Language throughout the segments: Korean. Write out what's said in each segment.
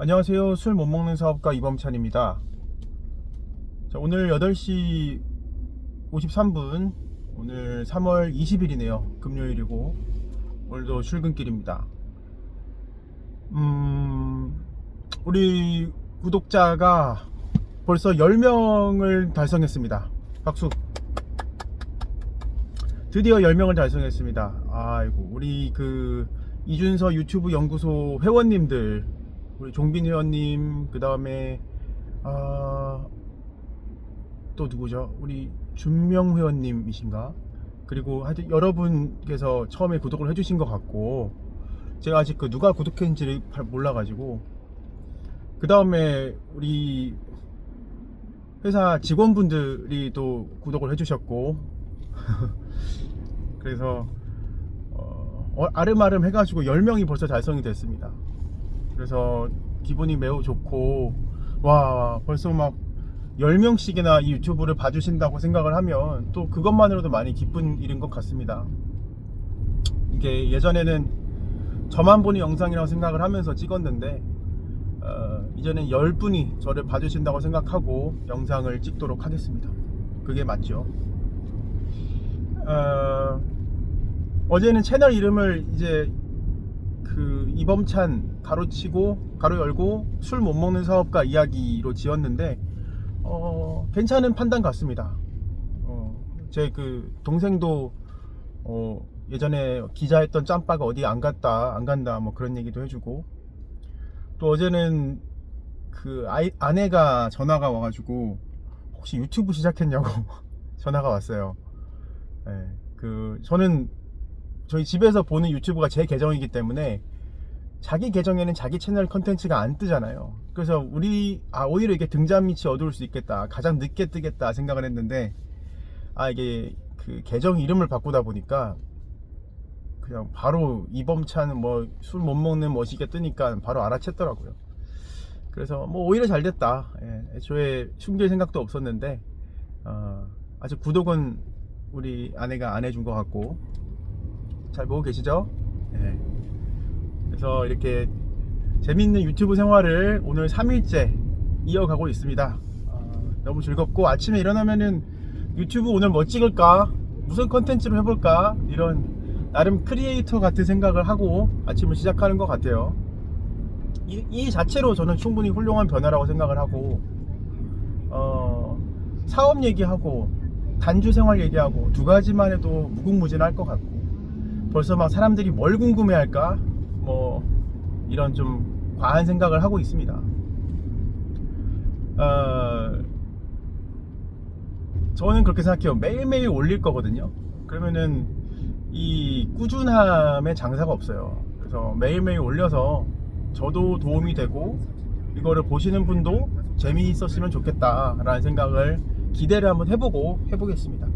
안녕하세요. 술 못 먹는 사업가 이범찬입니다. 자, 오늘 8시 53분, 오늘 3월 20일이네요. 금요일이고 오늘도 출근길입니다. 우리 구독자가 벌써 10명을 달성했습니다. 박수. 드디어 10명을 달성했습니다. 아이고, 우리 이준서 유튜브 연구소 회원님들, 우리 종빈 회원님, 그 다음에 또 누구죠? 우리 준명 회원님이신가? 그리고 하여튼 여러분께서 처음에 구독을 해주신 것 같고, 제가 아직 누가 구독했는지를 잘 몰라가지고, 그 다음에 우리 회사 직원분들이 또 구독을 해주셨고 그래서 아름아름 해가지고 10명이 벌써 달성이 됐습니다. 그래서 기분이 매우 좋고, 와, 벌써 막 10명씩이나 이 유튜브를 봐주신다고 생각을 하면 또 그것만으로도 많이 기쁜 일인 것 같습니다. 이게 예전에는 저만 보는 영상이라고 생각을 하면서 찍었는데, 이제는 10분이 저를 봐주신다고 생각하고 영상을 찍도록 하겠습니다. 그게 맞죠. 어제는 채널 이름을 이제 이범찬 가로치고 가로 열고 술 못 먹는 사업가 이야기로 지었는데, 괜찮은 판단 같습니다. 제 동생도 예전에 기자했던 짬바가 어디 안 간다 뭐 그런 얘기도 해주고, 또 어제는 아내가 전화가 와가지고 혹시 유튜브 시작했냐고 전화가 왔어요. 네, 저는 저희 집에서 보는 유튜브가 제 계정이기 때문에 자기 계정에는 자기 채널 컨텐츠가 안 뜨잖아요. 그래서 오히려 이게 등잔밑이 어두울 수 있겠다, 가장 늦게 뜨겠다 생각을 했는데, 이게 계정 이름을 바꾸다 보니까 그냥 바로 이범찬은 뭐 술 못 먹는 멋이게 뜨니까 바로 알아챘더라고요. 그래서 뭐 오히려 잘 됐다. 애초에 숨길 생각도 없었는데, 아직 구독은 우리 아내가 안 해준 것 같고, 잘 보고 계시죠? 그래서 이렇게 재밌는 유튜브 생활을 오늘 3일째 이어가고 있습니다. 너무 즐겁고, 아침에 일어나면은 유튜브 오늘 뭐 찍을까, 무슨 컨텐츠로 해볼까, 이런 나름 크리에이터 같은 생각을 하고 아침을 시작하는 것 같아요. 이 자체로 저는 충분히 훌륭한 변화라고 생각을 하고, 사업 얘기하고 단주 생활 얘기하고 두 가지만 해도 무궁무진할 것 같고, 벌써 막 사람들이 뭘 궁금해할까, 뭐 이런 좀 과한 생각을 하고 있습니다. 저는 그렇게 생각해요. 매일매일 올릴 거거든요. 그러면은 이 꾸준함의 장사가 없어요. 그래서 매일매일 올려서 저도 도움이 되고 이거를 보시는 분도 재미있었으면 좋겠다 라는 생각을, 기대를 한번 해보겠습니다.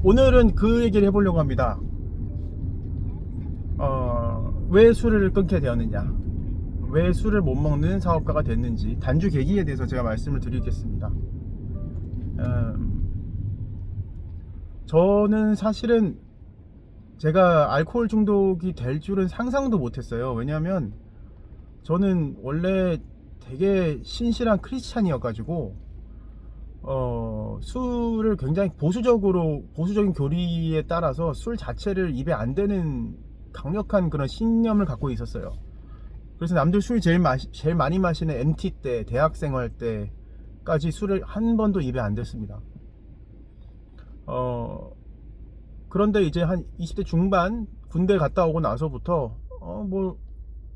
오늘은 그 얘기를 해보려고 합니다. 왜 술을 끊게 되었느냐, 왜 술을 못 먹는 사업가가 됐는지, 단주 계기에 대해서 제가 말씀을 드리겠습니다. 저는 사실은 제가 알코올 중독이 될 줄은 상상도 못했어요. 왜냐하면 저는 원래 되게 신실한 크리스찬이어가지고 술을 굉장히 보수적인 교리에 따라서 술 자체를 입에 안 대는 강력한 그런 신념을 갖고 있었어요. 그래서 남들 술 제일 많이 마시는 MT 때, 대학생활 때까지 술을 한 번도 입에 안 댔습니다. 그런데 이제 한 20대 중반 군대 갔다 오고 나서부터 뭐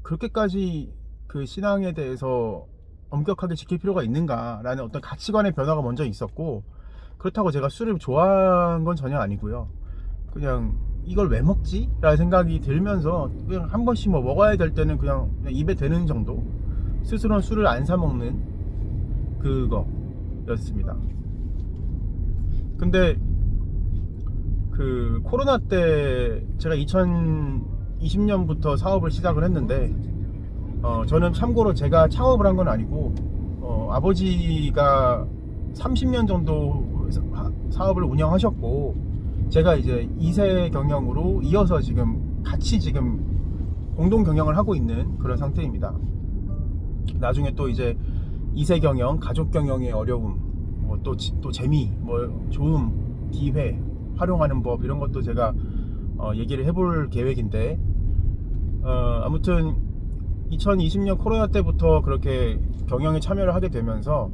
그렇게까지 신앙에 대해서 엄격하게 지킬 필요가 있는가 라는 어떤 가치관의 변화가 먼저 있었고, 그렇다고 제가 술을 좋아한 건 전혀 아니고요. 그냥 이걸 왜 먹지? 라는 생각이 들면서 그냥 한 번씩 뭐 먹어야 될 때는 그냥 입에 대는 정도, 스스로는 술을 안 사 먹는 그거였습니다. 근데 코로나 때 제가 2020년부터 사업을 시작을 했는데, 저는 참고로 제가 창업을 한 건 아니고, 아버지가 30년 정도 사업을 운영하셨고, 제가 이제 2세 경영으로 이어서 같이 공동 경영을 하고 있는 그런 상태입니다. 나중에 또 이제 2세 경영, 가족 경영의 어려움, 뭐 또 재미, 뭐 좋음, 기회, 활용하는 법 이런 것도 제가 얘기를 해볼 계획인데, 아무튼 2020년 코로나 때부터 그렇게 경영에 참여를 하게 되면서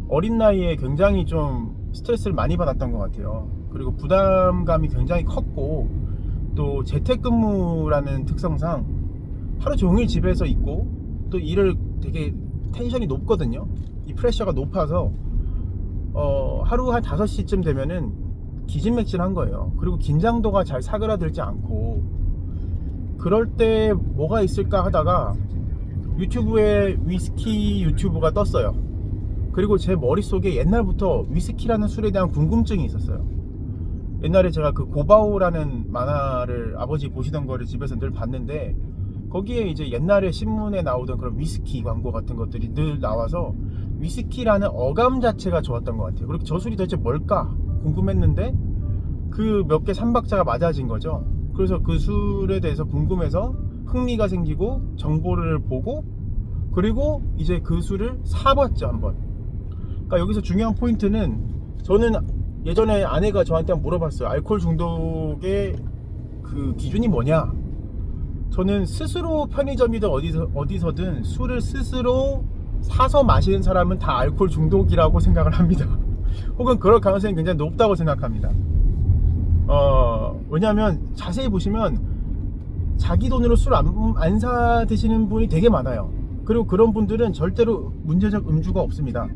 어린 나이에 굉장히 좀 스트레스를 많이 받았던 것 같아요. 그리고 부담감이 굉장히 컸고, 또 재택근무라는 특성상 하루 종일 집에서 있고, 또 일을 되게 텐션이 높거든요. 이 프레셔가 높아서 하루 한 5시쯤 되면은 기진맥진한 거예요. 그리고 긴장도가 잘 사그라들지 않고, 그럴 때 뭐가 있을까 하다가 유튜브에 위스키 유튜브가 떴어요. 그리고 제 머릿속에 옛날부터 위스키라는 술에 대한 궁금증이 있었어요. 옛날에 제가 그 고바오라는 만화를 아버지 보시던 거를 집에서 늘 봤는데, 거기에 이제 옛날에 신문에 나오던 그런 위스키 광고 같은 것들이 늘 나와서 위스키라는 어감 자체가 좋았던 것 같아요. 그리고 저 술이 도대체 뭘까 궁금했는데, 그 몇 개 삼박자가 맞아진 거죠. 그래서 그 술에 대해서 궁금해서 흥미가 생기고 정보를 보고, 그리고 이제 그 술을 사봤죠, 한번. 그러니까 여기서 중요한 포인트는, 저는 예전에 아내가 저한테 물어봤어요. 알코올 중독의 그 기준이 뭐냐? 저는 스스로 편의점이든 어디서든 술을 스스로 사서 마시는 사람은 다 알코올 중독이라고 생각을 합니다. 혹은 그럴 가능성이 굉장히 높다고 생각합니다. 왜냐하면 자세히 보시면 자기 돈으로 술 안 사 드시는 분이 되게 많아요. 그리고 그런 분들은 절대로 문제적 음주가 없습니다.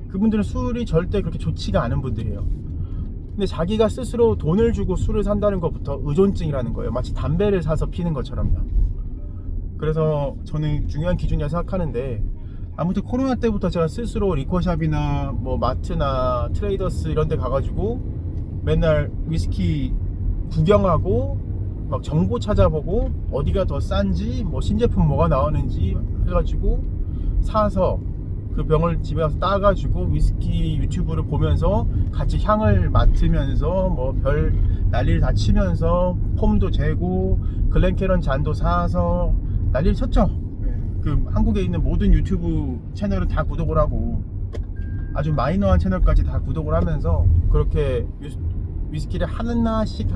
그분들은 술이 절대 그렇게 좋지가 않은 분들이에요. 근데 자기가 스스로 돈을 주고 술을 산다는 것부터 의존증이라는 거예요. 마치 담배를 사서 피는 것처럼요. 그래서 저는 중요한 기준이라 생각하는데, 아무튼 코로나 때부터 제가 스스로 리커샵이나 뭐 마트나 트레이더스 이런 데 가가지고 맨날 위스키 구경하고 막 정보 찾아보고 어디가 더 싼지, 뭐 신제품 뭐가 나오는지 해가지고 사서 그 병을 집에 가서 따가지고 위스키 유튜브를 보면서 같이 향을 맡으면서 뭐 별 난리를 다 치면서 폼도 재고 글렌캐런 잔도 사서 난리를 쳤죠. 그 한국에 있는 모든 유튜브 채널은 다 구독을 하고, 아주 마이너한 채널까지 다 구독을 하면서 그렇게 위스키를 하나씩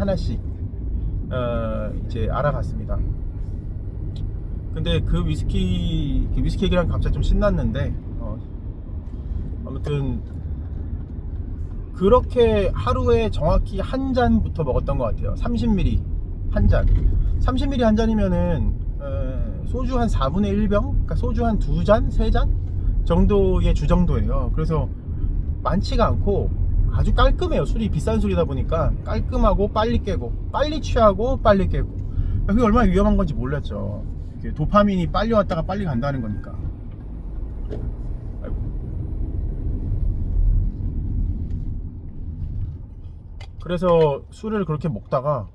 이제 알아갔습니다. 근데 그 위스키 얘기랑 갑자기 좀 신났는데, 아무튼 그렇게 하루에 정확히 한 잔부터 먹었던 것 같아요. 30ml 한 잔. 30ml 한 잔이면은 소주 한 4분의 1병? 그러니까 소주 한 2잔? 3잔? 정도의 주정도예요. 그래서 많지가 않고 아주 깔끔해요. 술이 비싼 술이다 보니까 깔끔하고 빨리 깨고, 빨리 취하고 빨리 깨고. 그게 얼마나 위험한 건지 몰랐죠. 도파민이 빨리 왔다가 빨리 간다는 거니까. 아이고. 그래서 술을 그렇게 먹다가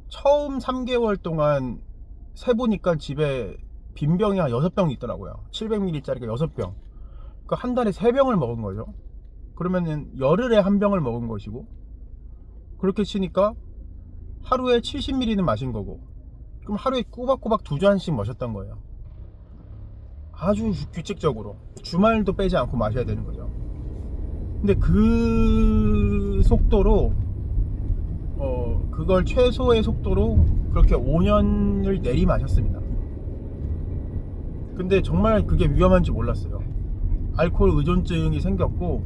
처음 3개월 동안 세보니까 집에 빈병이 한 6병 있더라고요. 700ml짜리가 6병. 그러니까 한 달에 3병을 먹은 거죠. 그러면은 열흘에 한 병을 먹은 것이고, 그렇게 치니까 하루에 70ml는 마신 거고, 그럼 하루에 꼬박꼬박 2잔씩 마셨던 거예요. 아주 규칙적으로 주말도 빼지 않고 마셔야 되는 거죠. 근데 그 속도로 그걸 최소의 속도로 그렇게 5년을 내리 마셨습니다. 근데 정말 그게 위험한지 몰랐어요. 알코올 의존증이 생겼고,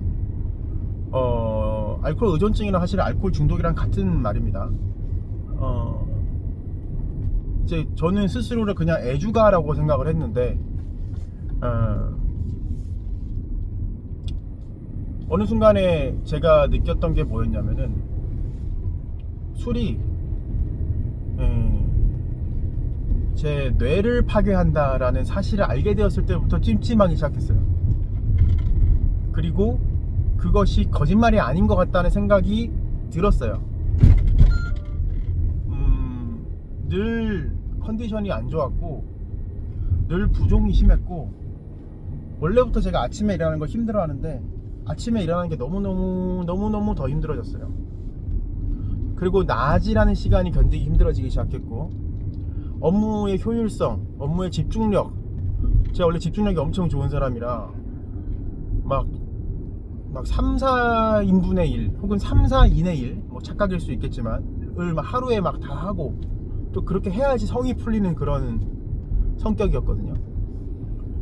알코올 의존증이랑 사실 알코올 중독이랑 같은 말입니다. 이제 저는 스스로를 그냥 애주가라고 생각을 했는데, 어느 순간에 제가 느꼈던 게 뭐였냐면은, 술이 제 뇌를 파괴한다라는 사실을 알게 되었을 때부터 찜찜하기 시작했어요. 그리고 그것이 거짓말이 아닌 것 같다는 생각이 들었어요. 늘 컨디션이 안 좋았고, 늘 부종이 심했고, 원래부터 제가 아침에 일어나는 걸 힘들어 하는데, 아침에 일어나는 게 너무너무 더 힘들어졌어요. 그리고 낮이라는 시간이 견디기 힘들어지기 시작했고, 업무의 효율성, 업무의 집중력, 제가 원래 집중력이 엄청 좋은 사람이라 막 3, 4인분의 1 혹은 3, 4인의 1, 뭐 착각일 수 있겠지만 을 막 하루에 막 다 하고, 또 그렇게 해야지 성이 풀리는 그런 성격이었거든요.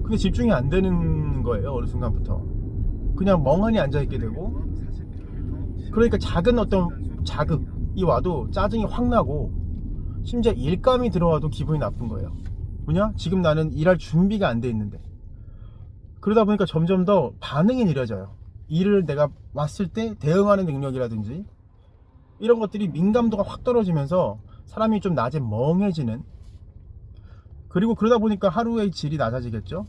근데 집중이 안 되는 거예요. 어느 순간부터 그냥 멍하니 앉아있게 되고, 그러니까 작은 어떤 자극이 와도 짜증이 확 나고, 심지어 일감이 들어와도 기분이 나쁜 거예요. 뭐냐? 지금 나는 일할 준비가 안 돼 있는데. 그러다 보니까 점점 더 반응이 느려져요. 일을 내가 왔을 때 대응하는 능력이라든지 이런 것들이 민감도가 확 떨어지면서 사람이 좀 낮에 멍해지는, 그리고 그러다 보니까 하루의 질이 낮아지겠죠.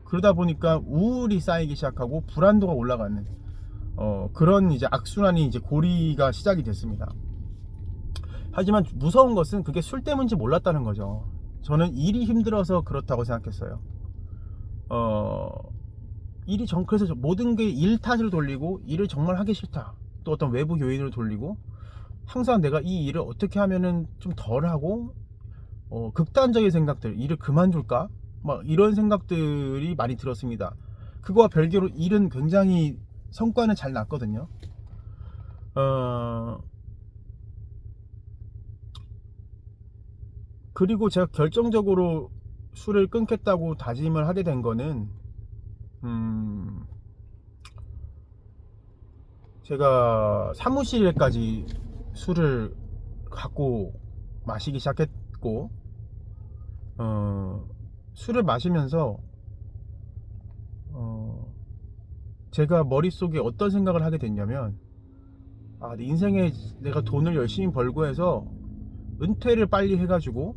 그러다 보니까 우울이 쌓이기 시작하고 불안도가 올라가는 그런 이제 악순환이, 이제 고리가 시작이 됐습니다. 하지만 무서운 것은 그게 술 때문인지 몰랐다는 거죠. 저는 일이 힘들어서 그렇다고 생각했어요. 그래서 모든 게 일 탓을 돌리고, 일을 정말 하기 싫다, 또 어떤 외부 요인을 돌리고, 항상 내가 이 일을 어떻게 하면은 좀 덜하고, 극단적인 생각들, 일을 그만둘까? 막 이런 생각들이 많이 들었습니다. 그거와 별개로 일은 굉장히 성과는 잘 났거든요. 그리고 제가 결정적으로 술을 끊겠다고 다짐을 하게 된 거는, 제가 사무실에까지 술을 갖고 마시기 시작했고, 술을 마시면서 제가 머릿속에 어떤 생각을 하게 됐냐면, 내 인생에 내가 돈을 열심히 벌고 해서 은퇴를 빨리 해가지고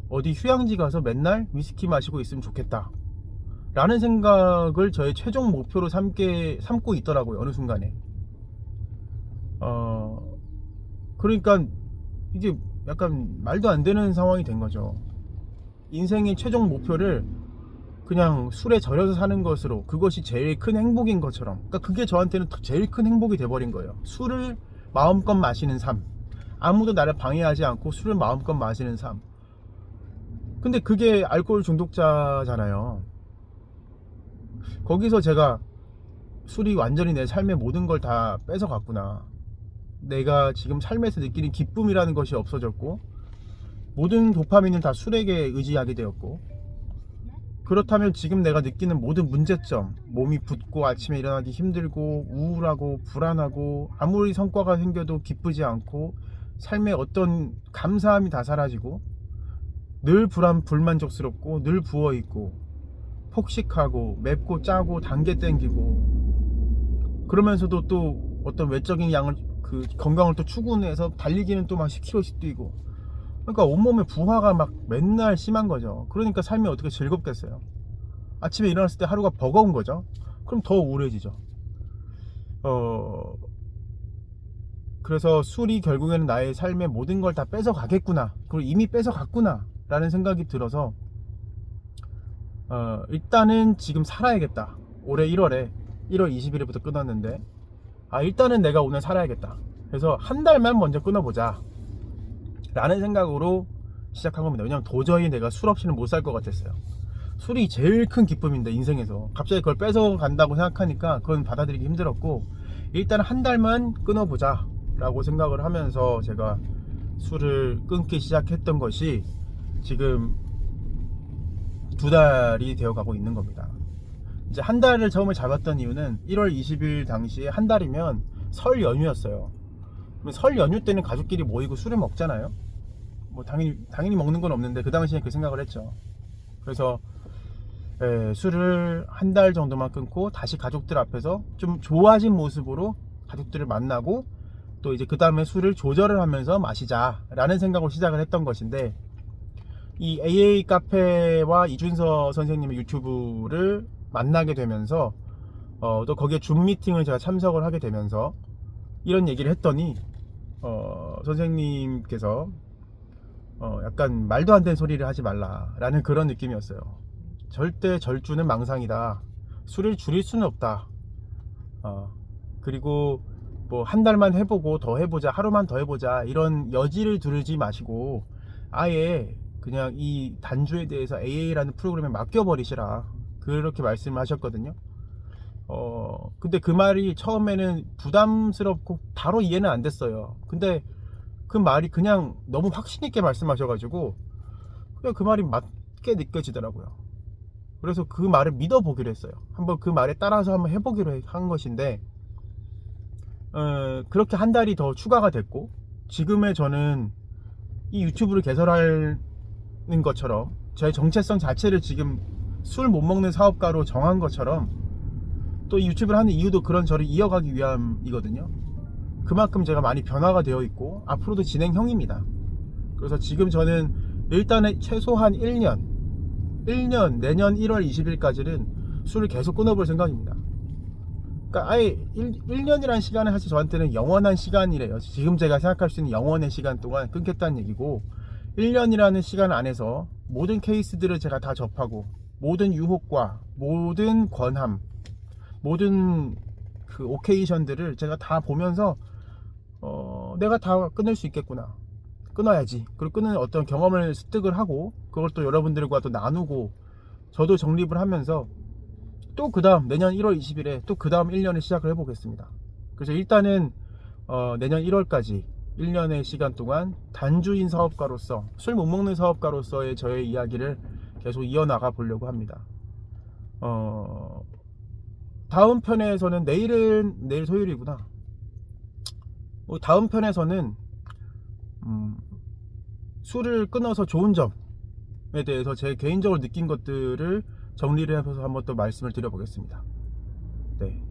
어디 휴양지 가서 맨날 위스키 마시고 있으면 좋겠다 라는 생각을 저의 최종 목표로 삼고 있더라고요, 어느 순간에. 그러니까 이게 약간 말도 안 되는 상황이 된 거죠. 인생의 최종 목표를 그냥 술에 절여서 사는 것으로, 그것이 제일 큰 행복인 것처럼, 그러니까 그게 저한테는 제일 큰 행복이 돼버린 거예요. 술을 마음껏 마시는 삶, 아무도 나를 방해하지 않고 술을 마음껏 마시는 삶. 근데 그게 알코올 중독자잖아요. 거기서 제가 술이 완전히 내 삶의 모든 걸 다 뺏어갔구나, 내가 지금 삶에서 느끼는 기쁨이라는 것이 없어졌고, 모든 도파민은 다 술에게 의지하게 되었고, 그렇다면 지금 내가 느끼는 모든 문제점, 몸이 붓고 아침에 일어나기 힘들고 우울하고 불안하고 아무리 성과가 생겨도 기쁘지 않고 삶의 어떤 감사함이 다 사라지고 늘 불만족스럽고 늘 부어있고 폭식하고 맵고 짜고 단 게 땡기고, 그러면서도 또 어떤 외적인 건강을 또 추구해서 달리기는 또 막 10km씩 뛰고, 그러니까 온몸에 부하가 막 맨날 심한 거죠. 그러니까 삶이 어떻게 즐겁겠어요. 아침에 일어났을 때 하루가 버거운 거죠. 그럼 더 우울해지죠. 그래서 술이 결국에는 나의 삶의 모든 걸 다 뺏어가겠구나, 그리고 이미 뺏어갔구나 라는 생각이 들어서 일단은 지금 살아야겠다. 올해 1월 20일부터 끊었는데, 일단은 내가 오늘 살아야겠다. 그래서 한 달만 먼저 끊어보자 라는 생각으로 시작한 겁니다. 왜냐면 도저히 내가 술 없이는 못 살 것 같았어요. 술이 제일 큰 기쁨인데, 인생에서 갑자기 그걸 뺏어 간다고 생각하니까 그건 받아들이기 힘들었고, 일단 한 달만 끊어보자 라고 생각을 하면서 제가 술을 끊기 시작했던 것이 지금 2달이 되어 가고 있는 겁니다. 이제 한 달을 처음에 잡았던 이유는 1월 20일 당시에 한 달이면 설 연휴였어요. 설 연휴 때는 가족끼리 모이고 술을 먹잖아요. 뭐 당연히 먹는 건 없는데 그 당시에 그 생각을 했죠. 그래서 술을 한 달 정도만 끊고 다시 가족들 앞에서 좀 좋아진 모습으로 가족들을 만나고, 또 이제 그 다음에 술을 조절을 하면서 마시자 라는 생각으로 시작을 했던 것인데, 이 AA 카페와 이준서 선생님의 유튜브를 만나게 되면서 또 거기에 줌 미팅을 제가 참석을 하게 되면서 이런 얘기를 했더니 선생님께서 약간 말도 안 되는 소리를 하지 말라 라는 그런 느낌이었어요. 절대 절주는 망상이다, 술을 줄일 수는 없다, 그리고 뭐 한 달만 해보고 더 해보자, 하루만 더 해보자, 이런 여지를 두르지 마시고 아예 그냥 이 단주에 대해서 AA라는 프로그램에 맡겨버리시라, 그렇게 말씀하셨거든요. 근데 그 말이 처음에는 부담스럽고 바로 이해는 안 됐어요. 근데 그 말이 그냥 너무 확신 있게 말씀하셔가지고 그냥 그 말이 맞게 느껴지더라고요. 그래서 그 말을 믿어보기로 했어요. 한번 그 말에 따라서 한번 해보기로 한 것인데, 그렇게 한 달이 더 추가가 됐고, 지금의 저는 이 유튜브를 개설하는 것처럼 제 정체성 자체를 지금 술 못 먹는 사업가로 정한 것처럼 또 이 유튜브를 하는 이유도 그런 저를 이어가기 위함이거든요. 그만큼 제가 많이 변화가 되어 있고 앞으로도 진행형입니다. 그래서 지금 저는 일단은 최소한 1년 내년 1월 20일까지는 술을 계속 끊어볼 생각입니다. 그러니까 아예 1년이라는 시간은 사실 저한테는 영원한 시간이래요. 지금 제가 생각할 수 있는 영원의 시간 동안 끊겠다는 얘기고, 1년이라는 시간 안에서 모든 케이스들을 제가 다 접하고 모든 유혹과 모든 권함, 모든 그 오케이션들을 제가 다 보면서 내가 다 끊을 수 있겠구나, 끊어야지, 그리고 끊는 어떤 경험을 습득을 하고 그걸 또 여러분들과 또 나누고 저도 정립을 하면서 또 그 다음 내년 1월 20일에 또 그 다음 1년을 시작을 해보겠습니다. 그래서 일단은 내년 1월까지 1년의 시간 동안 단주인 사업가로서, 술 못 먹는 사업가로서의 저의 이야기를 계속 이어나가 보려고 합니다. 다음 편에서는 내일 토요일이구나. 다음 편에서는 술을 끊어서 좋은 점에 대해서 제 개인적으로 느낀 것들을 정리를 해서 한번 또 말씀을 드려보겠습니다. 네.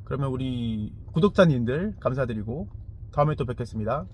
그러면 우리 구독자님들 감사드리고 다음에 또 뵙겠습니다.